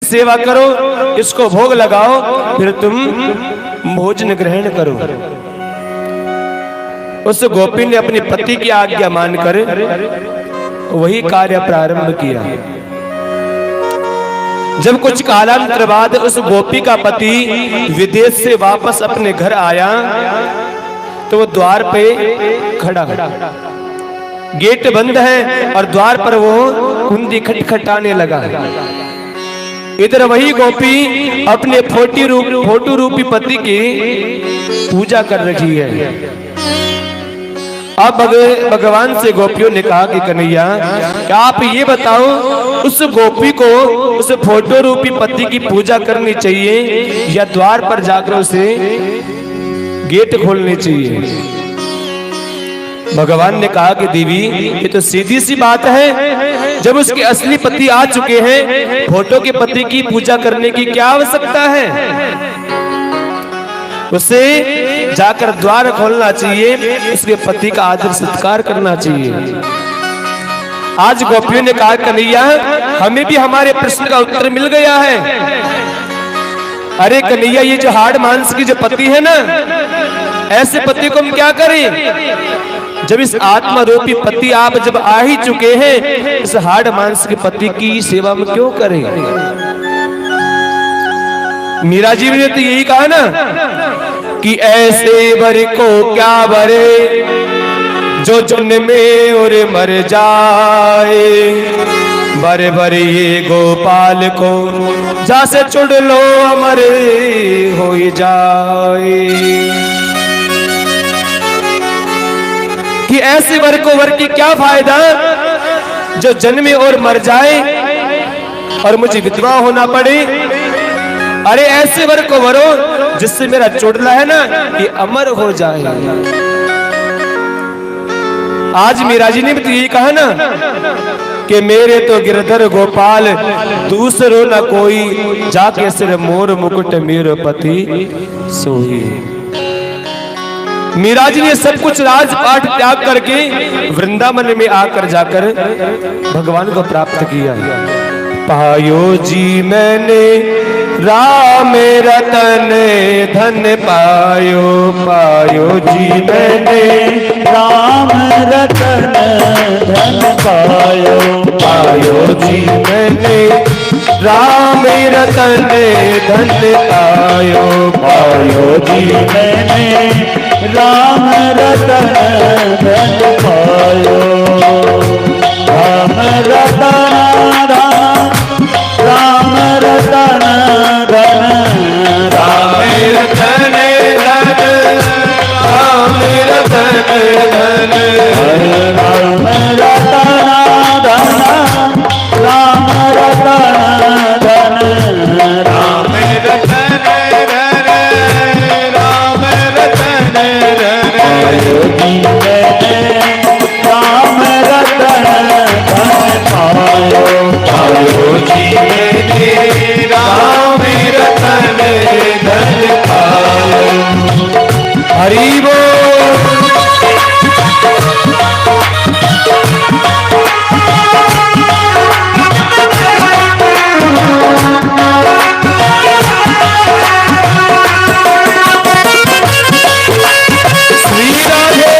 सेवा करो, इसको भोग लगाओ, फिर तुम भोजन ग्रहण करो। उस गोपी ने अपने पति की आज्ञा मानकर वही कार्य प्रारंभ किया। जब कुछ कालांतर बाद उस गोपी का पति विदेश से वापस अपने घर आया तो वो द्वार पे खड़ा, गेट बंद है और द्वार पर वो कुंडी खटखटाने लगा। इधर वही गोपी अपने फोटो रूपी पति की पूजा कर रही है। अब भगवान से गोपियों ने कहा कि कन्हैया, क्या आप ये बताओ, उस गोपी को उस फोटो रूपी पति की पूजा करनी चाहिए या द्वार पर जाकर उसे गेट खोलनी चाहिए? भगवान ने कहा कि देवी, ये तो सीधी सी बात है, जब उसके असली पति आ चुके हैं, फोटो के पति की पूजा करने की क्या आवश्यकता है? उसे जाकर द्वार खोलना चाहिए, उसके पति का आदर सत्कार करना चाहिए। आज गोपियों ने कहा कन्हैया, हमें भी हमारे प्रश्न का उत्तर मिल गया है। अरे कन्हैया, ये जो हाड़ मांस की जो पति है ना, ऐसे पति को हम क्या करें? जब इस आत्मा रूपी पति आप जब आ ही चुके हैं, इस हाड़ मांस के पति की सेवा में क्यों करें? मीरा जी ने तो यही कहा ना कि ऐसे वर को क्या वरे जो जन्मे और मर जाए, बर बर ये गोपाल को जैसे चुड़ लो अमरे हो जाए। कि ऐसे वर को वर की क्या फायदा जो जन्मे और मर जाए और मुझे विधवा होना पड़े। अरे ऐसे वर को वरो जिससे मेरा चुड़ला है ना ये अमर हो जाए। आज मीरा जी ने भी तो यही कहा ना कि मेरे तो गिरधर गोपाल दूसरो न कोई, जाके सिर मोर मुकुट मेरो पति सोई। मीरा जी ने सब कुछ राजपाट त्याग करके वृंदावन में आकर जाकर भगवान को प्राप्त किया। पायो जी मैंने राम रतन धन पायो, पायो जी मैंने राम रतन धन पायो, पायो जी मैंने राम रतन धन पायो, पायो जी मैंने राम रतन धन पायो। राम रतन राम रतन धन, राम रतन धन, राम रतन धन, राम रतन धन, राम रतन धन, राम रतन धन, राम रतन धन। पायो जी मैंने राम रतन धन पायो, पायो जी मैंने राम रतन धन पायो। हरि बोल। श्री राधे।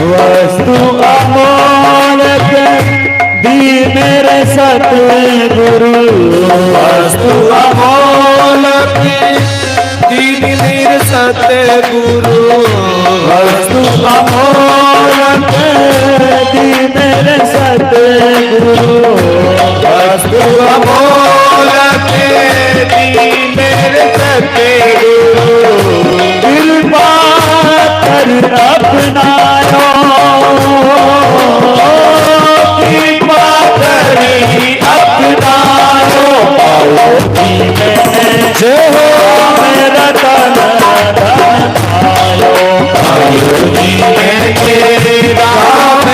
वस्तु अमोलक दी मेरे सतगुरु, वस्तु अमोलक दीन मेरे सतगुरु, वस्तु अमोलक दी मेरे सतगुरु, वस्तु अमोलक दीन मेरे सतगुरु। कृपा कर अपनायो, कृपा करी अपनायो। पायो जी मैंने जय हो राम रतन धन पायो, पायो जी मैंने राम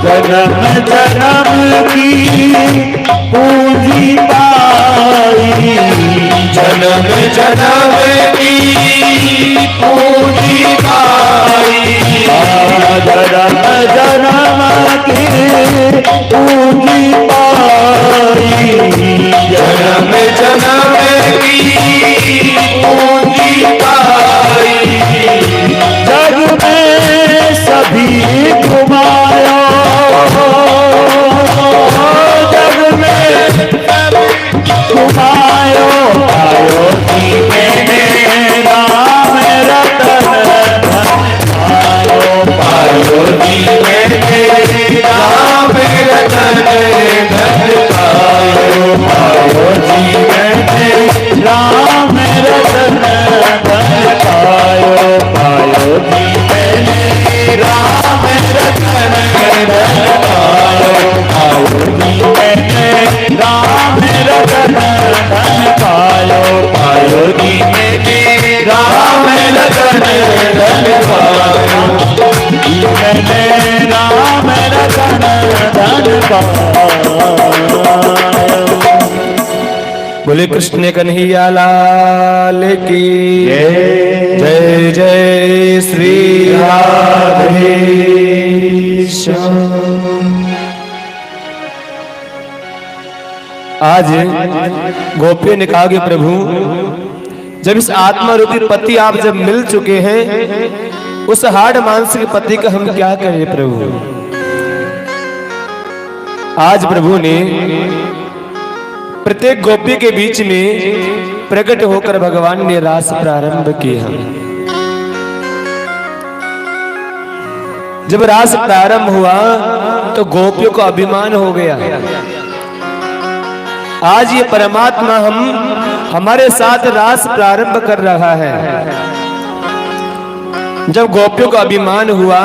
जन्म जन्म की पूंजी पाई, जन्म जन्म की पूंजी पाई, जन्म जन्म की पूंजी पाई, जन्म जन्म की पूंजी पाई, जग में सभी घुमाया, जग में घुमायो आयो की मैंने राम रतन आयो पायो जी मैंने राम रतन धन पायो, पायो जी मैंने राम रतन धन पायो, पायो जी मैंने राम रतन धन पायो, पायो जी मैंने राम रतन धन पायो, पायो जी मैंने राम रतन धन पायो, मैंने राम रतन धन पायो। बोले कृष्ण कन्हैया लाल की जय जय श्री राधे श्याम। आज गोपियों ने कहा कि प्रभु जब इस आत्मा रूपी पति आप जब मिल चुके हैं, उस हाड़ मानसिक पति का हम क्या करें प्रभु। आज प्रभु ने प्रत्येक गोपी के बीच में प्रकट होकर भगवान ने रास प्रारंभ किया। जब रास प्रारंभ हुआ तो गोपियों को अभिमान हो गया, आज ये परमात्मा हमारे साथ रास प्रारंभ कर रहा है। जब गोपियों को अभिमान हुआ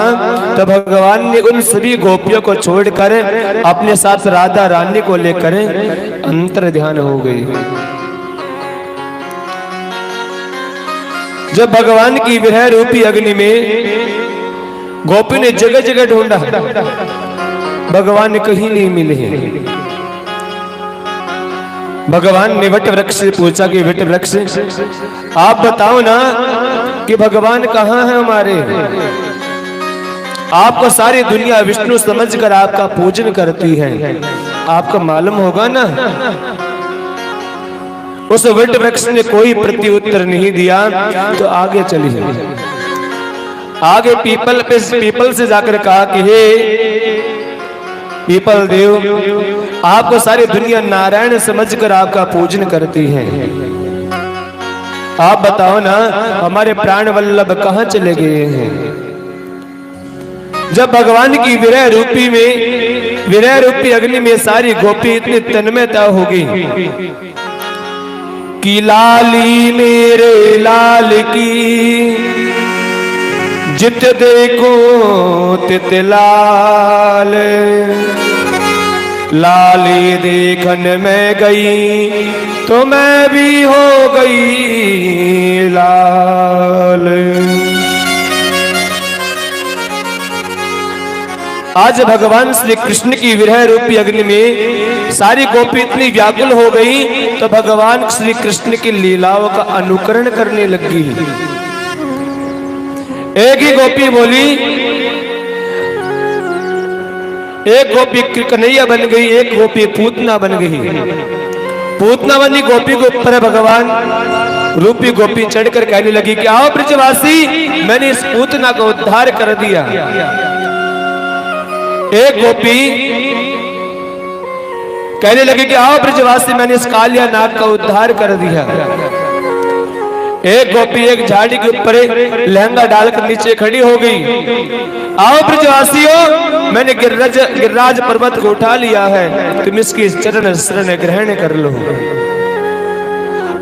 तो भगवान ने उन सभी गोपियों को छोड़कर अपने साथ राधा रानी को लेकर अंतर ध्यान हो गई। जब भगवान की विरह रूपी अग्नि में गोपी ने जगह जगह ढूंढा, भगवान कहीं नहीं मिले। भगवान ने वट वृक्ष से पूछा कि वट वृक्ष आप बताओ ना कि भगवान कहाँ है हमारे। आपको सारी दुनिया विष्णु समझकर आपका पूजन करती है, आपको मालूम होगा ना। उस वट वृक्ष ने कोई प्रत्युत्तर नहीं दिया तो आगे चली गई। आगे पीपल से जाकर कहा कि हे पीपल देव, आपको सारी दुनिया नारायण समझकर आपका पूजन करती है, आप बताओ ना हमारे प्राण वल्लभ कहाँ चले गए हैं। जब भगवान की विरह रूपी अग्नि में सारी गोपी इतनी तन्मयता होगी कि लाली मेरे लाल की जित देखो तित लाल, लाली देखन में गई तो मैं भी हो गई लाल। आज भगवान श्री कृष्ण की विरह रूपी अग्नि में सारी गोपी इतनी व्याकुल हो गई तो भगवान श्री कृष्ण की लीलाओं का अनुकरण करने लगी। एक ही गोपी बोली, एक गोपी कन्हैया बन गई, एक गोपी पूतना बन गई। पूतना बनी गोपी के ऊपर भगवान रूपी गोपी चढ़कर कहने लगी कि आओ ब्रजवासी, मैंने इस पूतना को उद्धार कर दिया। एक गोपी कहने लगी कि आओ ब्रजवासी, मैंने इस कालिया नाग का उद्धार कर दिया। एक गोपी एक झाड़ी के ऊपर लहंगा डालकर नीचे खड़ी हो गई। आओ ब्रजवासियों, मैंने गिरिराज पर्वत को उठा लिया है, तुम इसकी चरण शरण ग्रहण कर लो।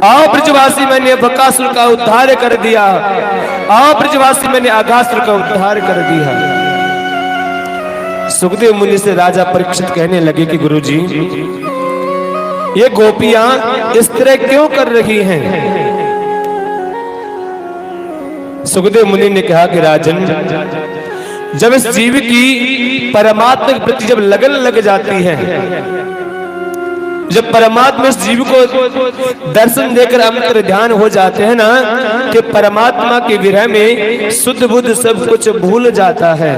आओ ब्रजवासी, मैंने बकासुर का उद्धार कर दिया। आओ ब्रजवासी, मैंने अघासुर का उद्धार कर दिया। सुखदेव मुनि से राजा परीक्षित कहने लगे कि गुरुजी, ये गोपियां इस तरह क्यों कर रही हैं? सुखदेव मुनि ने कहा कि राजन, जब इस जीव की परमात्मा के प्रति जब लगन लग जाती है, जब परमात्मा इस जीव को दर्शन देकर अंतर ध्यान हो जाते हैं ना, कि परमात्मा के विरह में शुद्ध बुद्ध सब कुछ भूल जाता है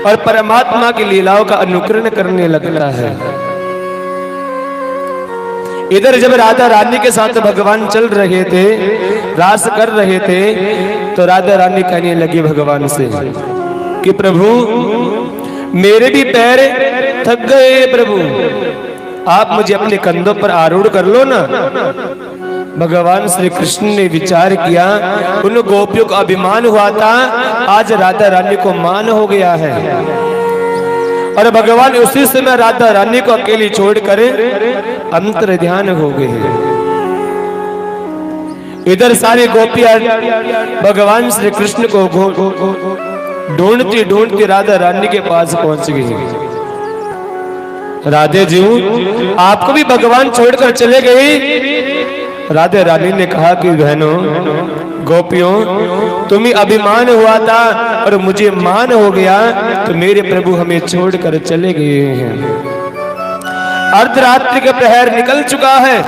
और परमात्मा की लीलाओं का अनुकरण करने लगता है। इधर जब राधा रानी के साथ भगवान चल रहे थे, रास कर रहे थे, तो राधा रानी कहने लगी भगवान से कि प्रभु मेरे भी पैर थक गए, प्रभु आप मुझे अपने कंधों पर आरूढ़ कर लो ना। भगवान श्री कृष्ण ने विचार किया, उन गोपियों को अभिमान हुआ था, आज राधा रानी को मान हो गया है, और भगवान उसी समय राधा रानी को अकेली छोड़कर अंतर ध्यान हो गए। इधर सारी गोपियां भगवान श्री कृष्ण को ढूंढती ढूंढती राधा रानी के पास पहुंच गई। राधे जी आपको भी भगवान छोड़कर चले गए। राधे रानी ने कहा कि बहनों गोपियों, तुम्हें अभिमान हुआ था और मुझे मान हो गया, तो मेरे प्रभु हमें छोड़कर चले गए हैं। अर्धरात्रि का प्रहर निकल चुका है।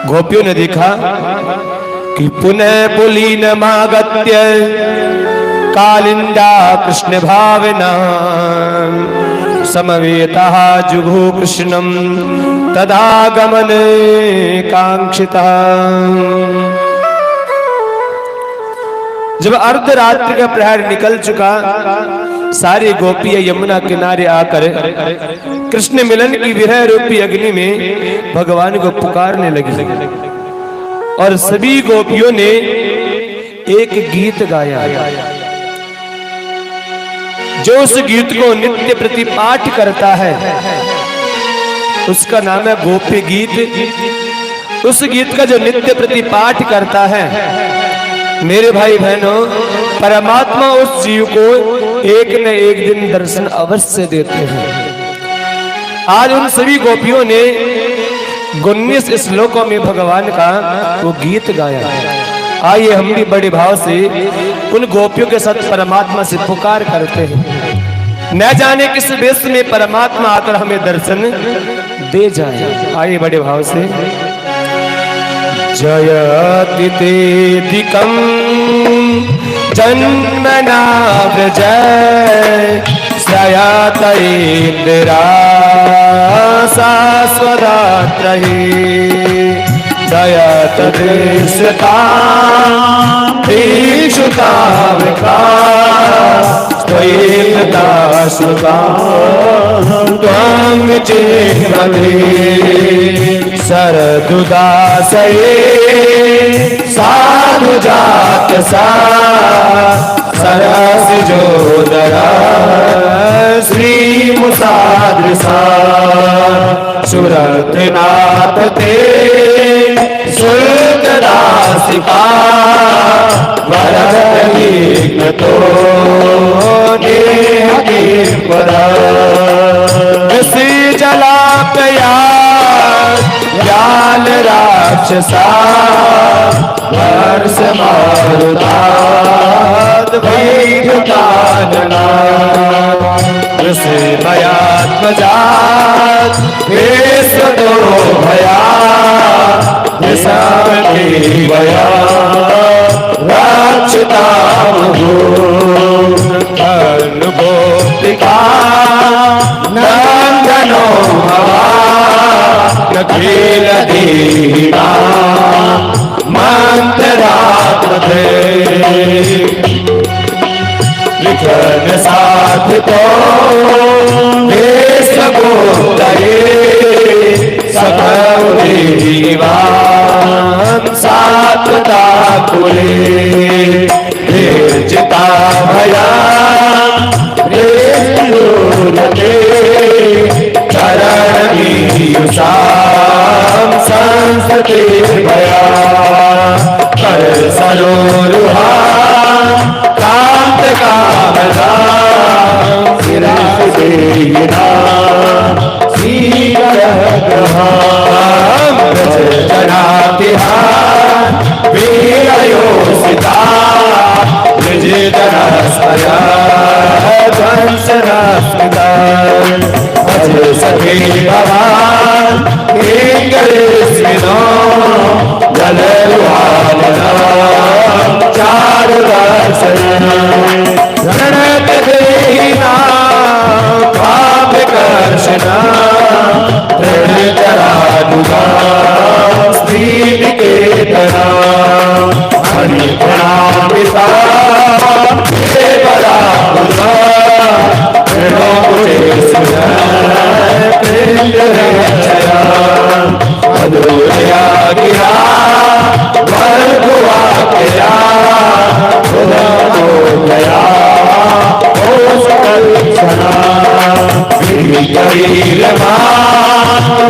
गोपियों ने देखा कि पुनः पुलीन मागत्य कालिंदा कृष्ण भावना समवेतः जुभु कृष्णम तदागमन कांक्षितः। जब अर्धरात्रि का प्रहर निकल चुका, सारी गोपियां यमुना किनारे आकर कृष्ण मिलन की विरह रूपी अग्नि में भगवान को पुकारने लगी, और सभी गोपियों ने एक गीत गाया, जो उस गीत को नित्य प्रति पाठ करता है उसका नाम है गोपी गीत। उस गीत का जो नित्य प्रति पाठ करता है, मेरे भाई बहनों, परमात्मा उस जीव को एक न एक दिन दर्शन अवश्य देते हैं। आज उन सभी गोपियों ने 19 श्लोकों में भगवान का वो गीत गाया। आइए हम भी बड़े भाव से उन गोपियों के साथ परमात्मा से पुकार करते हैं। न जाने किस वेश में परमात्मा आकर हमें दर्शन दे जाए। आइए बड़े भाव से। जयति तेदिकं जन्मना व्रजय श्रयात इंदिरा शाश्वतात्रहि दयत दृश्यता देशुताविका त्वयेकता सुता त्वं चिन्मते सरदुदासये साधुजात सा सरसिजोदरा श्रीमुसादृशा सुरतनाथ ते सुरतदासिका वरदलीग्नतो नेहकीर्पदा विषि जलापया ज्ञान राक्षसा वर्ष मारुताद वैघुतानना ऋषि भयात्मजात वेशतो भया विषावती भया राक्षता गोपिका नंदनो भवा नखिल दीना मंत्रात्मते लिखन साथ तो देश गोतये सखीवान सात्वता कुले निर्जिता भया चरणीयुषां संस्कृति भया कर सरोरुहा कांत कामना सिरादेयिना सीरग्रहां रजनातिहा वीरयोसिता विजय निर्जनास्मया ध्वंसनास्मिता अजय सखे भवान् किङ्करेस्मिनो जलरुहावना चारुदर्शन रणकदेहिना काव्यकर्षणा तृणचरानुगा श्रीनिकेतना हरिप्रणामिता देवरामुदा प्रणोमुचेस्मिना कृष्णरक्षया मधुरया गिरा वर्गुवाक्यया उदमोदया ओ सकलक्षणा वीरमा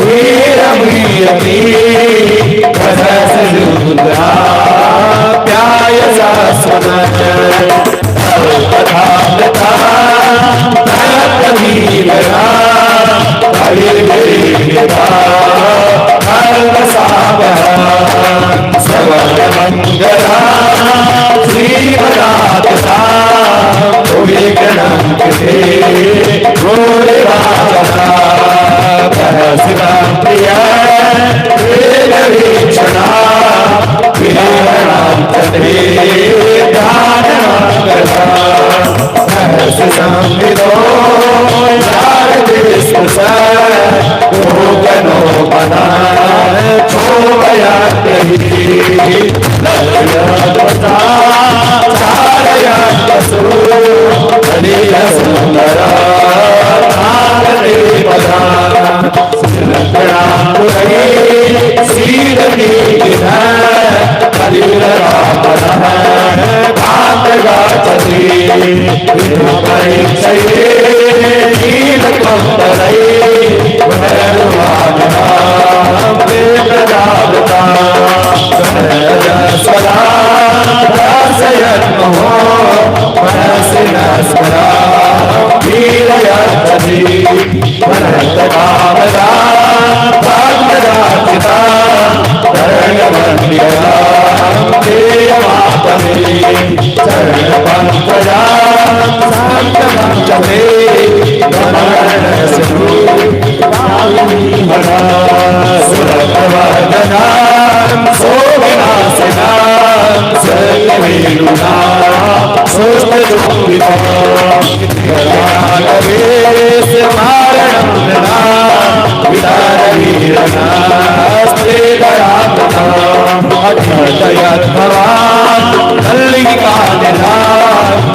वीरमीयती रसरुद्रा प्यायसा स्वनः कथामृता नयतवीरा हरिर्वेदा हर्वसावहा सर्वमङ्गला श्रीमदातसा विघ्नङ्कृते गोरेवाचना परसिता प्रिया वेदवीक्षणा विहरणान्तते ध्यानमङ्गला हर्षि संविदो यारविस्मृशा गोगनोपना चोभयाग्रही ललितवता चारयान्तसु कलिलसुन्दरा नागदेवता श्रीरङ्गणामुरये श्रीरङ्गीगिरः कलिलरामनः भातगाचति विनुपरीक्षये नीलकम्बलये वनरुवानः वेददावता गणरजस्वरा दासयन्महो मनसि नस्मरा वीरयाचति वनन्तकामदा भाग्यदाचिता तरणवन्द्यया देयमापमे चरणपङ्कजा शान्तमञ्चमे वनरणसु कामिनीमना सुरप्रवर्धना सोविनाशिना सर्ववेणुना सोष्टदुःखिता गणागवेशमारणं नना विदारवीरना स्त्रीगणात्मना अध्यर्थयद्भवान् कल्लिकानिधा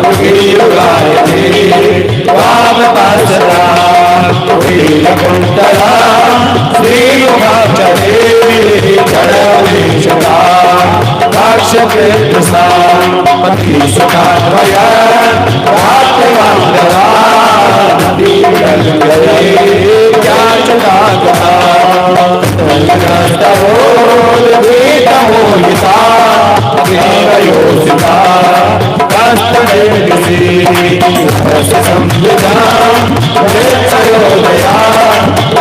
तुगीयुगायते वामपार्षदा तुगीलकुण्डला श्रीयुगाचरे जडवेशता काक्ष्यप्रेतसा पतिसुखाद्वया भात्यवान्दवा नदीगङ्गये याचकागता तवोदभीतमोहिता देवयोसिता कास्तदेविसी रससंयुता वेत्सयोदया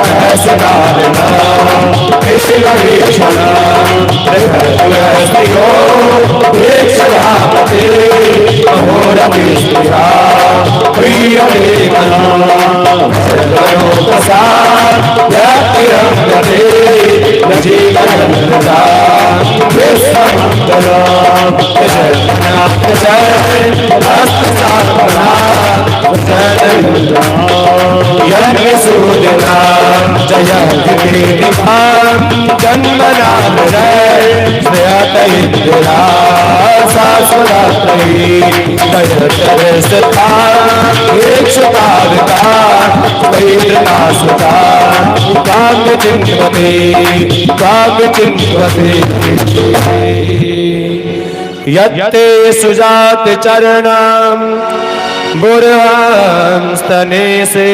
रहस्यकारिणा कृष्णवीक्षणा प्रकृतियो वेक्षयापते अहोरविष्टिया प्रियदेवना सर्वलोकसा यातिरङ्गते नजीवनन्दता विश्वमङ्गला हस्तसात्मना यज्ञसूदिना जयतिदेवां जन्मनामृतय श्रेयतैन्द्रिया शाश्वतत्रयी दयतरसता एकशताविता वैद्रनाश्वता काव्यचिन्वते यत्ते सुजात चरणं बुर्हंस्तने से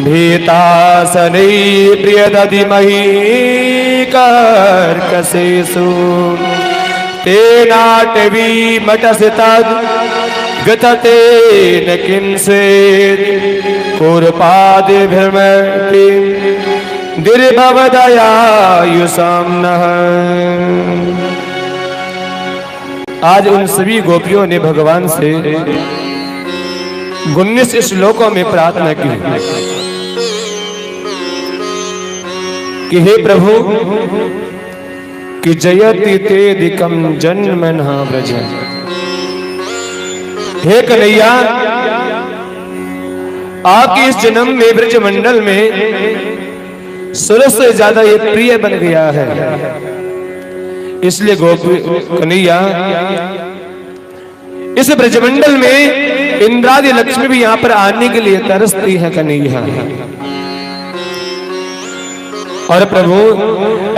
भीतासने प्रियदधिमहि कर्कशेषु तेनाटवी मटसि तद् गततेन किंचित् कुर्पादिभिर्मति दीर्भवदयायुषं नः आज उन सभी गोपियों ने भगवान से 19 श्लोकों में प्रार्थना की कि हे प्रभु कि जयति तेदिकम जन्मनः व्रज। हे कन्हैया, आपके इस जन्म में ब्रज मंडल में सुर से ज्यादा ये प्रिय बन गया है, इसलिए गोपी कन्हैया इस ब्रजमंडल में इंद्रादि लक्ष्मी भी यहाँ पर आने के लिए तरसती है कन्हैया। और प्रभु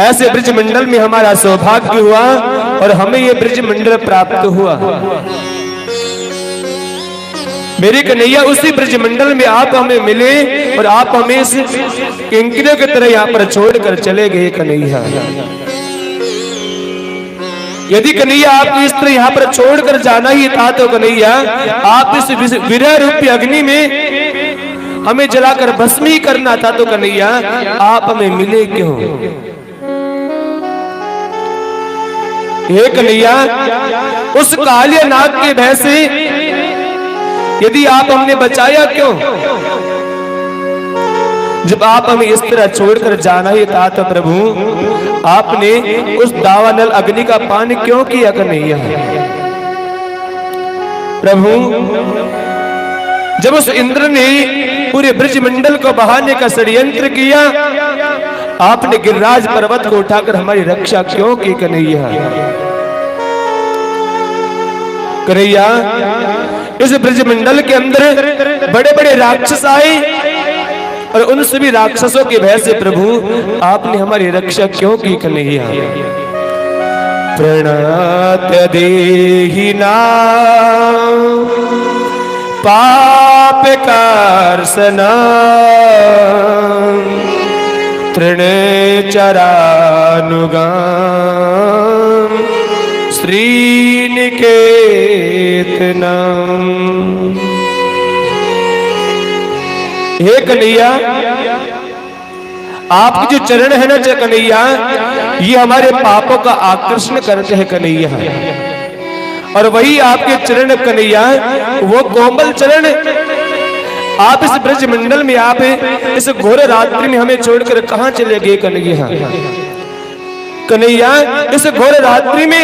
ऐसे ब्रजमंडल में हमारा सौभाग्य हुआ और हमें ये ब्रजमंडल प्राप्त हुआ। मेरे कन्हैया उसी ब्रजमंडल में आप हमें मिले और आप हमें इस किंकिनियों की तरह यहाँ पर छोड़कर चले गए कन्हैया। यदि कन्हैया आप इस तरह यहाँ पर छोड़कर जाना ही था तो कन्हैया आप इस विरह रूपी अग्नि में हमें जलाकर भस्म ही करना था, तो कन्हैया आप हमें मिले क्यों? हे कन्हैया, उस काले नाग के भय से यदि आप हमने बचाया क्यों? जब आप हमें इस तरह छोड़कर जाना ही था तो प्रभु आपने उस दावानल अग्नि का पान क्यों किया कन्हैया? प्रभु जब उस इंद्र ने पूरे ब्रजमंडल को बहाने का षड्यंत्र किया, आपने गिरिराज पर्वत को उठाकर हमारी रक्षा क्यों की कन्हैया? कन्हैया, इस ब्रजमंडल के अंदर बड़े बड़े राक्षस आए और उन सभी राक्षसों के भय से प्रभु आपने हमारी रक्षा क्यों की कन्हैया? प्रणत देहिना पाप कार्सना तृण चरानुगाम श्रीनिकेतनम। हे कन्हैया, आपके जो चरण है ना कन्हैया, ये हमारे पापों का आकर्षण करते हैं कन्हैया। और वही आपके चरण कन्हैया, वो कोमल चरण, आप इस ब्रजमंडल में आप इस घोर रात्रि में हमें छोड़कर कहां चले गए कन्हैया? कन्हैया, इस घोर रात्रि में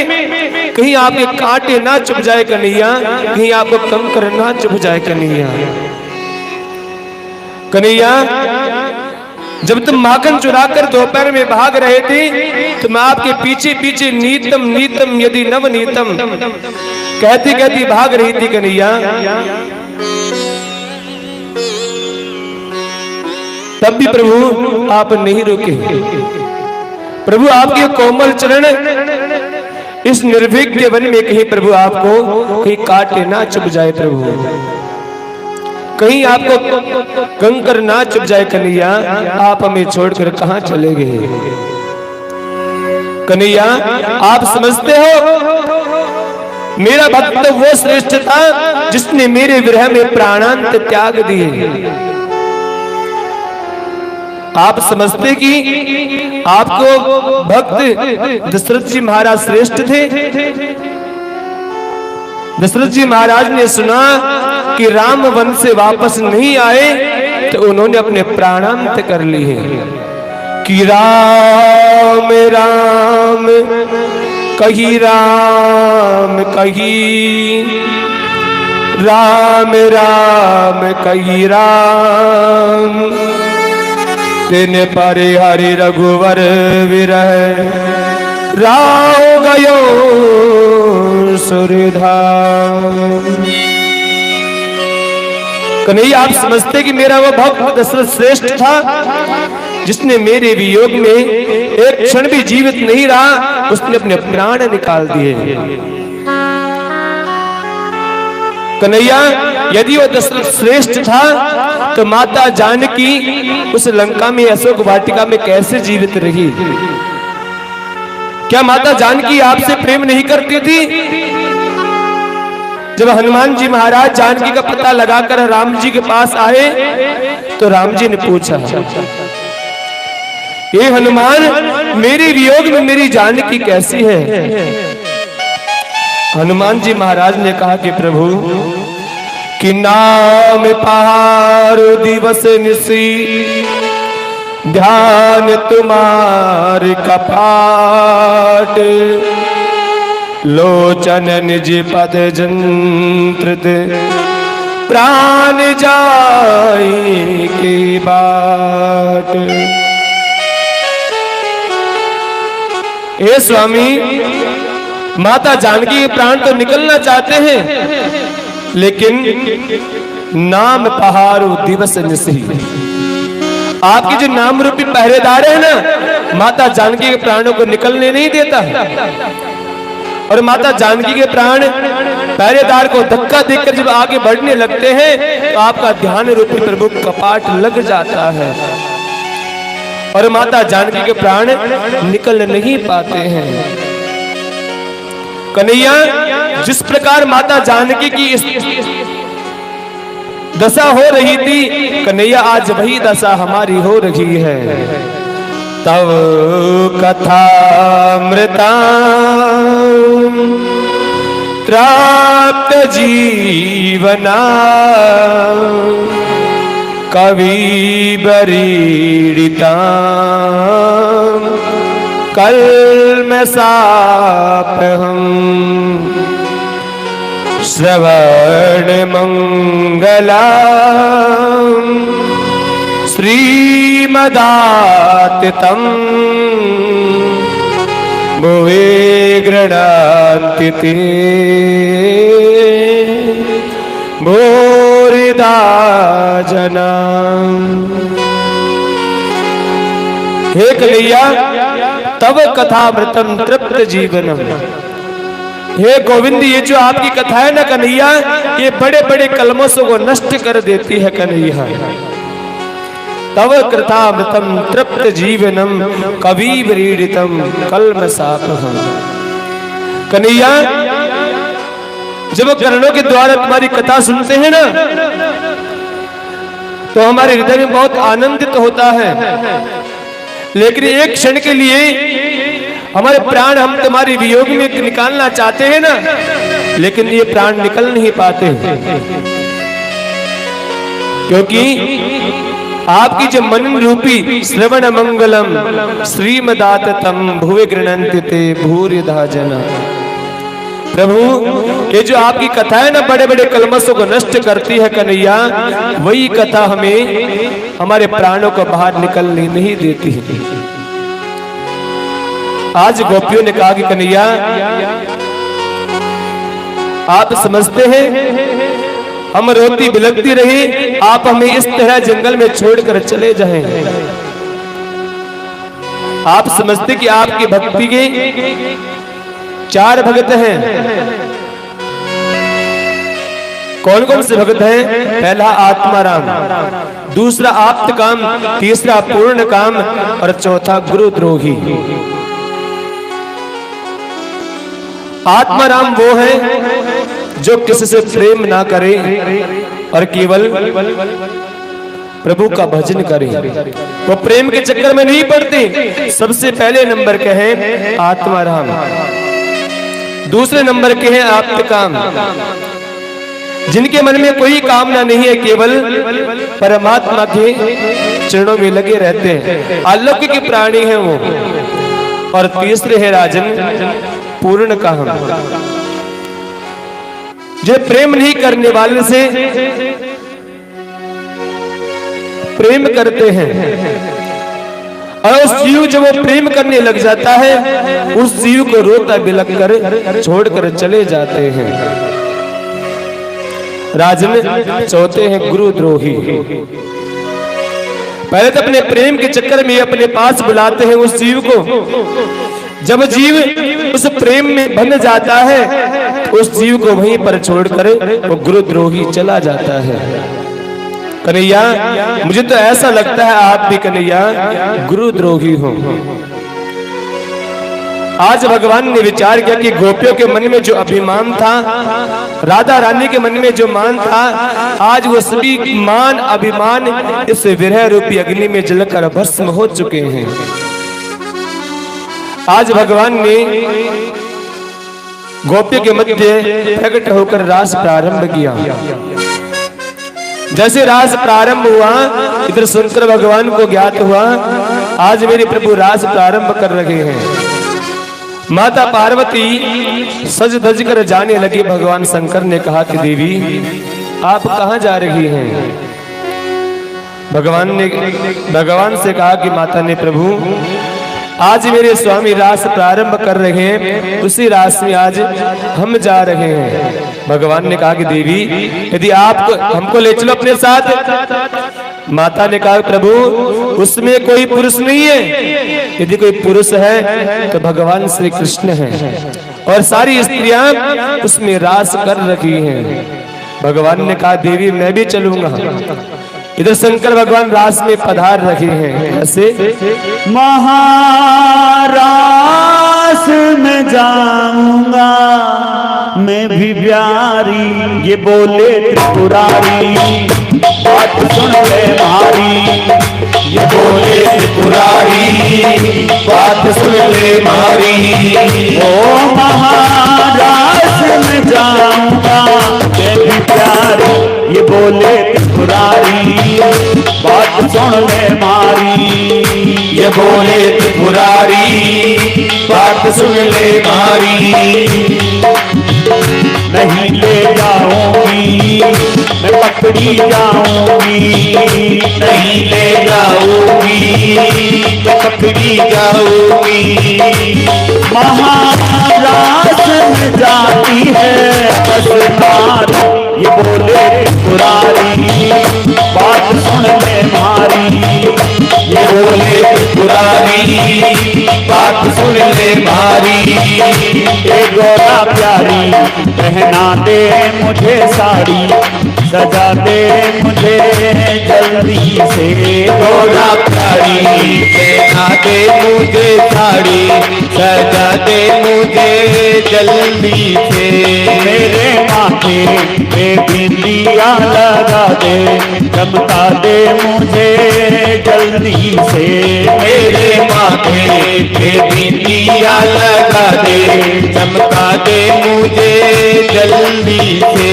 कहीं आपके कांटे ना चुभ जाए कन्हैया, कहीं आपको कंकर ना चुभ जाए कन्हैया। कन्हैया, जब तुम माखन चुराकर दोपहर में भाग रहे थे तो मैं आपके पीछे पीछे नीतम नीतम यदि नवनीतम कहती कहती भाग रही थी कन्हैया। तब भी प्रभु आप नहीं रुके। प्रभु आपके कोमल चरण इस निर्भीक वन में कहीं प्रभु आपको कहीं काटे ना चुभ जाए प्रभु, कहीं आपको कंकर ना चुभ जाए कन्हैया। आप हमें छोड़कर कहां चले गए कन्हैया? आप समझते हो मेरा भक्त वो श्रेष्ठ था जिसने मेरे विरह में प्राणांत त्याग दिए। आप समझते कि आपको भक्त दशरथ जी महाराज श्रेष्ठ थे। दशरथ जी महाराज ने सुना कि राम वन से वापस नहीं आए तो उन्होंने अपने प्राणांत कर लिए कि राम राम कही राम कही, राम राम कही राम, दिन पर हरि रघुवर विरह राव गयो सुरधाम। कन्हैया, आप समझते कि मेरा वो भक्त दशरथ श्रेष्ठ था जिसने मेरे वियोग में एक क्षण भी जीवित नहीं रहा, उसने अपने प्राण निकाल दिए। कन्हैया, यदि वो दशरथ श्रेष्ठ था तो माता जानकी उस लंका में अशोक वाटिका में कैसे जीवित रही? क्या माता जानकी आपसे प्रेम नहीं करती थी? जब हनुमान जी महाराज जानकी का पता लगाकर राम जी के पास आए तो राम जी ने पूछा, ये हनुमान, मेरे वियोग में मेरी जानकी कैसी है? हनुमान जी महाराज ने कहा कि प्रभु कि नाम पहाड़ दिवस निसी ध्यान तुम्हार कपाट लोचन निज पद जंत्रित प्राण जाई की बाट। हे स्वामी, माता जानकी के प्राण तो निकलना चाहते हैं, लेकिन नाम पहाड़ो दिवस निसी, आपकी जो नाम रूपी पहरेदार है ना, माता जानकी के प्राणों को निकलने नहीं देता। और माता जानकी के प्राण पहरेदार को धक्का देकर जब आगे बढ़ने लगते हैं तो आपका ध्यान रूपी प्रभु कपाट लग जाता है और माता जानकी के प्राण निकल नहीं पाते हैं। कन्हैया, जिस प्रकार माता जानकी की इस दशा हो रही थी, कन्हैया आज वही दशा हमारी हो रही है। तव कथामृता त्राप्त जीवना कवि बरीडिता कल में साप हम श्रवण मंगला श्रीमदातितम भुवे गृणान्ति ते भूरिदा जना। हे कन्हैया, तव कथामृतम तृप्त जीवनम। हे गोविंद, ये जो आपकी कथा है ना कन्हैया, ये बड़े बड़े कलमों को नष्ट कर देती है कन्हैया। तव कृतामृतम तृप्त जीवनम कवि व्रीडितम कल्मषापहम। कन्हैया, जब कर्णों के द्वारा तुम्हारी कथा सुनते हैं ना, तो हमारे हृदय में बहुत आनंदित होता है, लेकिन एक क्षण के लिए हमारे प्राण हम तुम्हारे वियोग में निकालना चाहते हैं ना, लेकिन ये प्राण निकल नहीं पाते, क्योंकि आपकी जो मन रूपी श्रवण मंगलम श्रीमदाततम भुवे गृणन्ति ते भूरिधा जना। प्रभु, ये जो आपकी कथा है ना, बड़े बड़े कलमशों को नष्ट करती है कन्हैया, वही कथा हमें हमारे प्राणों को बाहर निकलने नहीं देती है। आज गोपियों ने कहा कि कन्हैया, आप समझते हैं हम रोती बिलखती रही, आप हमें इस तरह जंगल में छोड़कर चले जाएं। आप समझते कि आपकी भक्ति के 4 भगत हैं। कौन कौन से भगत हैं? पहला आत्माराम, दूसरा आप्त काम, तीसरा पूर्ण काम और चौथा गुरुद्रोही। आत्माराम वो है जो किसी से प्रेम ना करे और केवल प्रभु का भजन करे। वो प्रेम के चक्कर में नहीं पड़ते। सबसे पहले नंबर के हैं आत्माराम, दूसरे नंबर के हैं आप्तकाम, जिनके मन में कोई कामना नहीं है, केवल परमात्मा के चरणों में लगे रहते हैं, अलौकिक प्राणी हैं वो। और तीसरे है राजन पूर्ण काम, जो प्रेम नहीं करने वाले से प्रेम करते हैं, और उस जीव जब वो प्रेम करने लग जाता है, उस जीव को रोता बिलख कर छोड़कर चले जाते हैं। राजन चौथे हैं गुरुद्रोही। पहले तो अपने प्रेम के चक्कर में अपने पास बुलाते हैं उस जीव को, जब जीव उस प्रेम में बंध जाता है तो उस जीव को वहीं पर छोड़कर वो गुरुद्रोही चला जाता है। कन्हैया, मुझे तो ऐसा लगता है आप भी कन्हैया गुरुद्रोही हो। आज भगवान ने विचार किया कि गोपियों के मन में जो अभिमान था, राधा रानी के मन में जो मान था, आज वो सभी मान अभिमान इस विरह रूपी अग्नि में जलकर भस्म हो चुके हैं। आज भगवान ने गोपी के मध्य प्रकट होकर रास प्रारंभ किया। जैसे रास प्रारंभ हुआ, इधर सुनकर भगवान को ज्ञात हुआ आज मेरे प्रभु रास प्रारंभ कर रहे हैं। माता पार्वती सज धज कर जाने लगी। भगवान शंकर ने कहा कि देवी आप कहां जा रही हैं? भगवान से कहा कि माता ने प्रभु आज मेरे स्वामी रास प्रारंभ कर रहे हैं, उसी रास में आज हम जा रहे हैं। भगवान ने कहा कि देवी यदि आप हमको ले चलो अपने साथ। माता ने कहा प्रभु उसमें कोई पुरुष नहीं है, यदि कोई पुरुष है तो भगवान श्री कृष्ण है और सारी स्त्रियां उसमें रास कर रखी हैं। भगवान ने कहा देवी मैं भी चलूंगा। इधर शंकर भगवान रास में पधार रहे हैं। ऐसे महारास में जाऊंगा मैं भी प्यारी, ये बोले त्रिपुरारी बात सुन ले मारी, ये बोले त्रिपुरारी बात सुन ले मारी। ओ महारास में जाऊंगा मैं भी प्यारी, ये बोले त्रिपुरारी बात सुन ले मारी, ये बोले त्रिपुरारी बात सुन ले मारी। नहीं ले जाऊंगी मैं पकड़ी जाऊंगी, नहीं ले जाऊंगी मैं पकड़ी जाऊंगी। महाराज में जाती है बस नारी, ये बोले त्रिपुरारी बात सुन ले मारी, ये बोले त्रिपुरारी बात सुन ले मारी। ये गोरा प्यारी पहना दे मुझे साड़ी, सजा दे मुझे जल्दी से। गोरा प्यारी पहना दे मुझे साड़ी, सजा दे मुझे जल्दी से। मेरे माथे पे बिंदिया लगा दे, चमका दे मुझे जल्दी से। मेरे माथे पे बिंदिया लगा दे, चमका दे मुझे जल्दी से।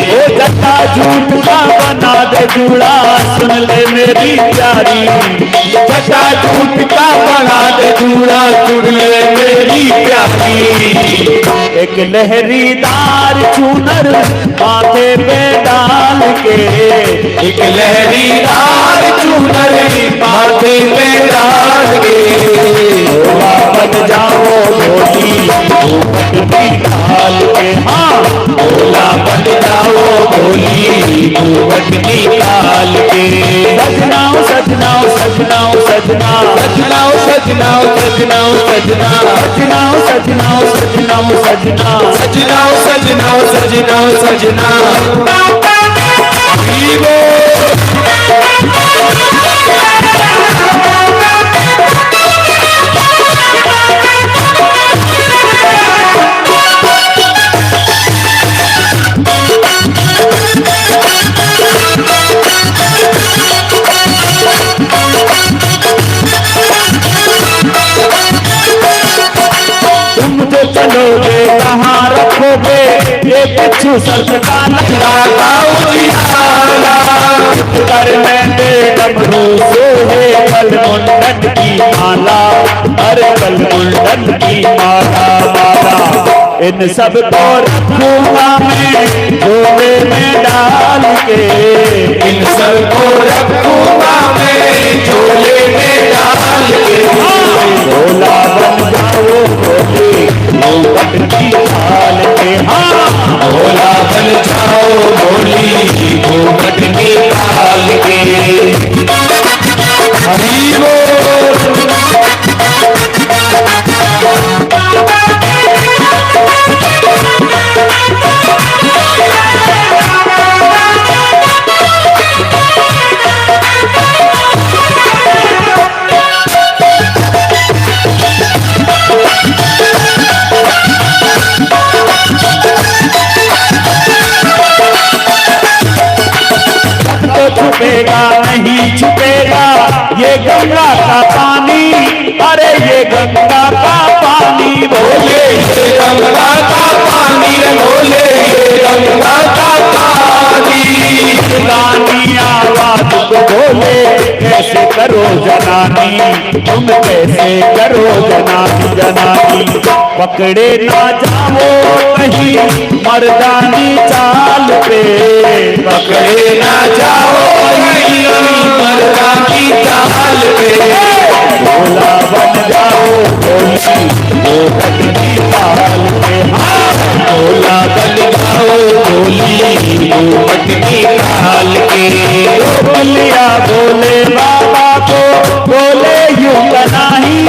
ओ जटा झूठ का बना दे जूड़ा, सुन ले मेरी प्यारी। जटा झूठ का बना दे जूड़ा, सुन ले मेरी प्यारी। एक लहरीदार चूनर माथे पे डाल के, एक लहरीदार चूनर माथे पे डाल के। भोला बन जाओ भोली घूंघट निकाल के, हाँ भोला बन जाओ भोली घूंघट निकाल के। सजनाओ सजनाओ सजनाओ सजना, सजनाओ सजनाओ सजनाओ सजना, सजनाओ सजनाओ सजनाओ सजना, सजनाओ सजनाओ सजनाओ सजना। चलोगे कहाँ रखोगे ये बिच्छू सर्द का नखरा, कर मैंने डमरू सोहे कल मुंडन की माला, अरे कल मुंडन की माला माला। इन सब को रखूंगा मैं झोले में डाल के, इन सब को रखूंगा मैं झोले में डाल के। भोला बन जाओ भोले घूंघट निकाल के, हाँ भोला बन जाओ भोली घूंघट निकाल के। हरि बोल। छुपेगा नहीं छुपेगा ये गंगा का पानी, अरे ये गंगा का पानी बोले गंगा का पानी रे बोले गंगा का पानी। रानी आवाज को बोले कैसे करो जनानी तुम कैसे करो जनानी जनानी। पकड़े ना जाओ कहीं मर्दानी चाल पे, पकड़े ना जाओ कहीं मर्दानी चाल पे। भोला बन जाओ भोली वो कटनी चाल पे, भोला बन जाओ भोली वो कटनी चाल के। बोलिया बोले बाबा को बोले यूं कनाही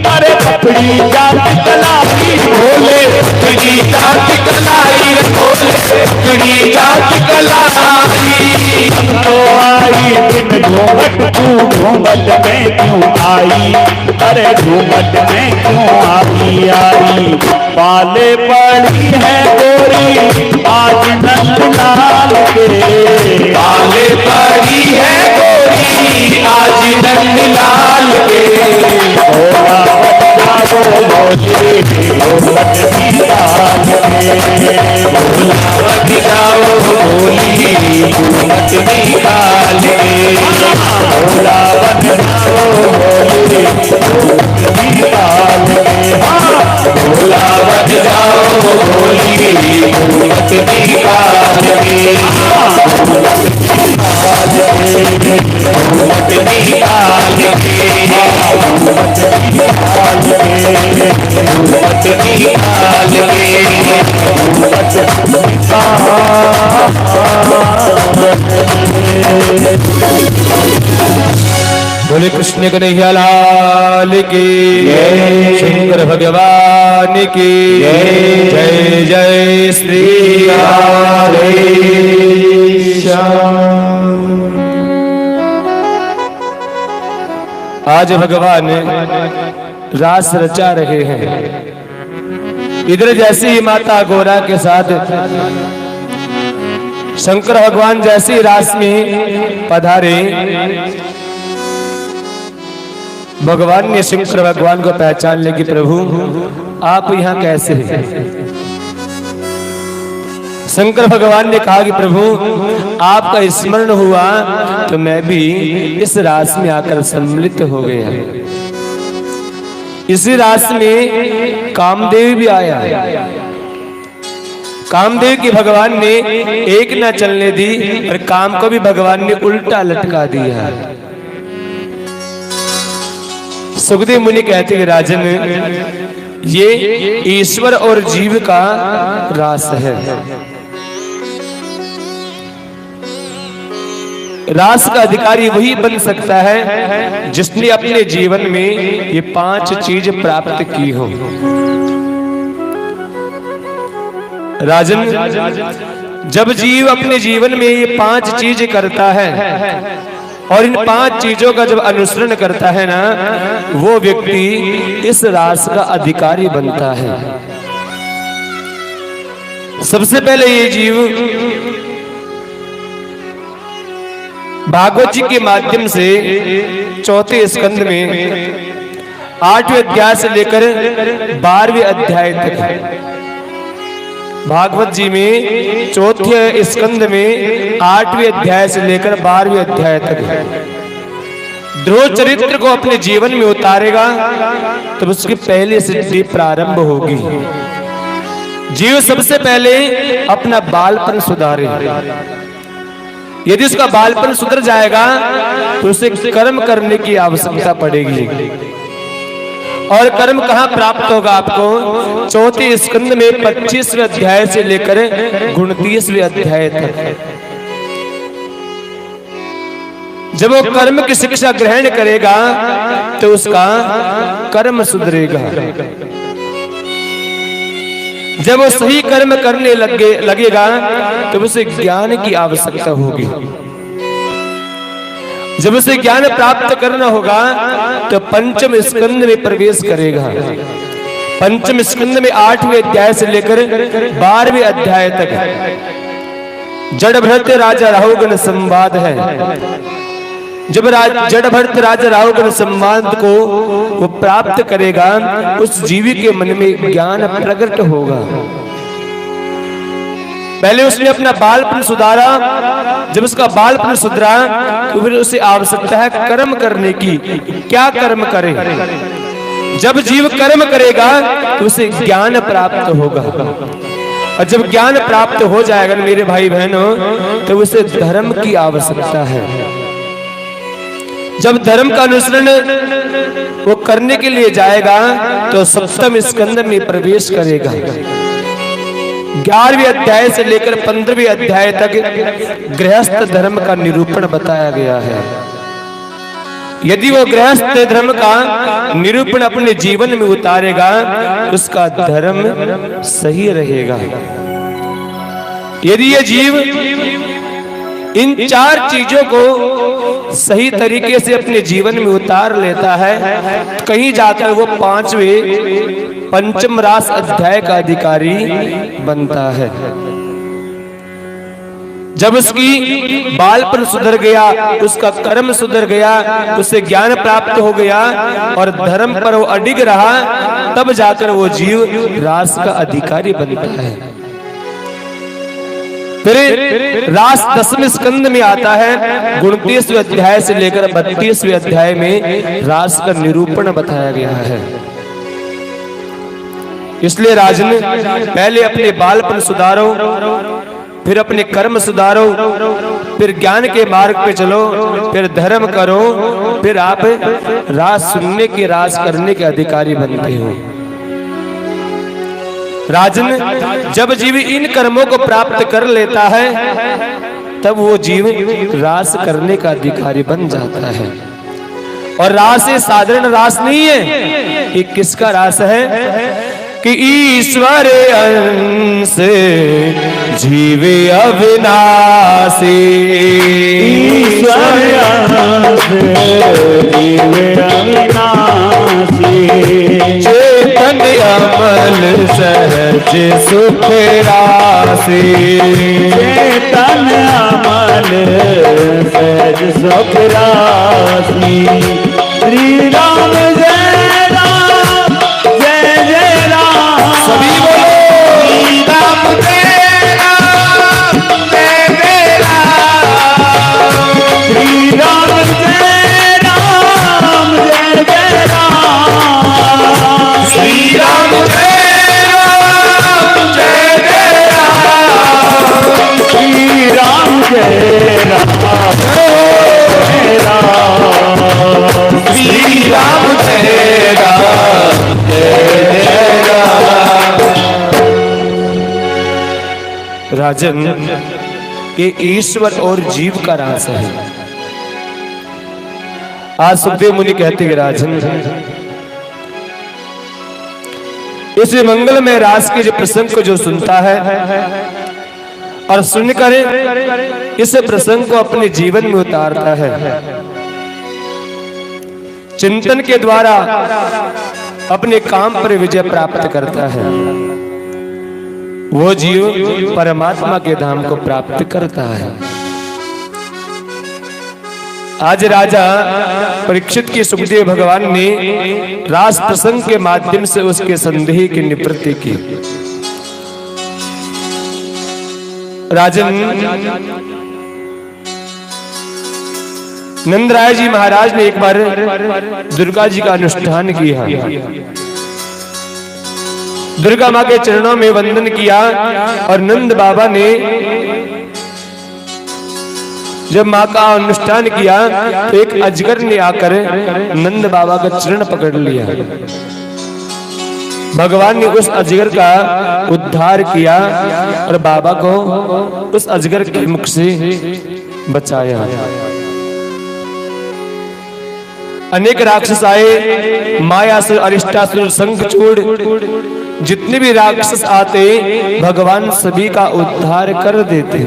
अरे पपड़ी जात कलाई बोले पपड़ी जात कलाई बोले पपड़ी जात कलाई। तो आई बिन घूंघट तू घूंघट में क्यों आई अरे घूंघट में क्यों आई। पाले पड़ी है गोरी आज नंदलाल के, पाले पड़ी है गोरी आज नंदलाल के। भोला बन जाओ भोली घूमत निकाल के, भोला बन जाओ भोली घूमत निकाल के, भोला बन जाओ भोली घूमत निकाल के, घूमत निकाल के, घूमत निकाल बोले कृष्ण कन्हैया लाल की शंकर भगवान की जय जय श्री राधे श्याम। आज भगवान रास रचा रहे हैं। इधर जैसी ही माता गौरा के साथ शंकर भगवान जैसी रास में पधारे, भगवान ने शंकर भगवान को पहचान ले कि प्रभु आप यहाँ कैसे हैं। शंकर भगवान ने कहा कि प्रभु आपका स्मरण हुआ तो मैं भी इस रास में आकर सम्मिलित हो गया। इसी रास में कामदेव भी आया। कामदेव की भगवान ने एक न चलने दी और काम को भी भगवान ने उल्टा लटका दिया। सुखदेव मुनि कहते हैं राजन ये ईश्वर और जीव का रास है। रास का अधिकारी वही बन सकता है जिसने अपने जीवन में ये 5 चीज प्राप्त की हो। राजन जब जीव अपने जीवन में ये 5 चीज करता है और इन 5 चीजों का जब अनुसरण करता है ना, वो व्यक्ति इस रास का अधिकारी बनता है। सबसे पहले ये जीव भागवत जी के माध्यम से 4थे स्कंद में 8वें अध्याय से लेकर 12वें अध्याय तक है। भागवत जी में 4थे स्कंद में 8वें अध्याय से लेकर 12वें अध्याय तक है। ध्रुव चरित्र को अपने जीवन में उतारेगा तो उसकी पहली सिद्धि प्रारंभ होगी। जीव सबसे पहले अपना बालपन सुधारे। यदि उसका बालपन सुधर जाएगा तो उसे कर्म करने की आवश्यकता पड़ेगी। और कर्म कहां प्राप्त होगा आपको? 4थे स्कंद में 25वें अध्याय से लेकर 29वें अध्याय तक। जब वो कर्म की शिक्षा ग्रहण करेगा तो उसका कर्म सुधरेगा। जब वो सही कर्म करने लगेगा तो उसे ज्ञान की आवश्यकता होगी। जब उसे ज्ञान प्राप्त करना होगा तो 5वें स्कंद में प्रवेश करेगा। 5वें स्कंद में 8वें अध्याय से लेकर 12वें अध्याय तक जड़ भरत राजा राहुगण संवाद है। जब जड़ भरत राजा रावण संवाद को वो प्राप्त करेगा, उस जीवी के मन में ज्ञान प्रकट होगा। पहले उसने अपना बालपन सुधारा, जब उसका बालपन सुधरा तो फिर उसे आवश्यकता है कर्म करने की। क्या कर्म करे? जब जीव कर्म करेगा तो उसे ज्ञान प्राप्त होगा, और जब ज्ञान प्राप्त हो जाएगा मेरे भाई बहनों, तो उसे धर्म की आवश्यकता है। जब धर्म का अनुसरण वो करने के लिए जाएगा तो सप्तम स्कंद में प्रवेश करेगा। 11वें अध्याय से लेकर 15वें अध्याय तक गृहस्थ धर्म का निरूपण बताया गया है। यदि वो गृहस्थ धर्म का निरूपण अपने जीवन में उतारेगा, उसका धर्म सही रहेगा। यदि ये जीव इन 4 चीजों को सही तरीके से अपने जीवन में उतार लेता है, तो कहीं जाकर वो 5वें पंचम रास अध्याय का अधिकारी बनता है। जब उसकी बालपन सुधर गया, उसका कर्म सुधर गया, उसे ज्ञान प्राप्त हो गया और धर्म पर वो अडिग रहा, तब जाकर वो जीव रास का अधिकारी बनता है। फिर रास 10वें स्कंद में आता है। 29वें अध्याय से लेकर 32वें अध्याय में रास का निरूपण बताया गया है। इसलिए राजन, पहले अपने बालपन सुधारो, फिर अपने कर्म सुधारो, फिर ज्ञान के मार्ग पे चलो, फिर धर्म करो, फिर आप रास सुनने के, रास करने के अधिकारी बनते हो। राजन, जब जीव इन कर्मों को प्राप्त कर लेता है, तब वो जीव रास करने का अधिकारी बन जाता है। और रास ये साधारण रास नहीं है। ये किसका रास है? कि ईश्वर अंश जीवे अविनाशी, ईश्वर अंश जीवे अविनाशी, चेतन अमल सहज सुख राशि, चेतन अमल सहज सुख राशि। श्री राम जय राम, जय जय राम। सभी बोलो श्री राम जय राम, जय जय राम। श्री राम जय राम, जय जय राम। श्री राम जय राम, जय जय राम। श्री राम जय राम, जय राम। श्री राम जय राम, जय जय राम। राजन, ये ईश्वर और जीव का रास है। आज सुखदेव मुनि कहते हैं राजन, इस मंगलमय रास के जो प्रसंग को जो सुनता है और सुनकर इस प्रसंग को अपने जीवन में उतारता है, चिंतन के द्वारा अपने काम पर विजय प्राप्त करता है, वो जीव परमात्मा के धाम को प्राप्त करता है। आज राजा परीक्षित की सुखदेव भगवान ने रास प्रसंग के माध्यम से उसके संदेह की निवृत्ति की। राजन, नंदराय जी महाराज ने एक बार दुर्गा जी का अनुष्ठान किया, दुर्गा मां के चरणों में वंदन किया, और नंद बाबा ने जब मां का अनुष्ठान किया तो एक अजगर ने आकर नंद बाबा का चरण पकड़ लिया। भगवान ने उस अजगर का उद्धार किया और बाबा को उस अजगर के मुख से बचाया। अनेक राक्षस आए, मायासुर, अरिष्टासुर, शंखचूड़, जितने भी राक्षस आते भगवान सभी का उद्धार कर देते।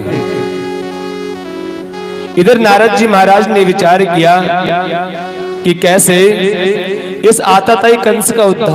इधर नारद जी महाराज ने विचार किया कि कैसे इस आताताई कंस का उद्धार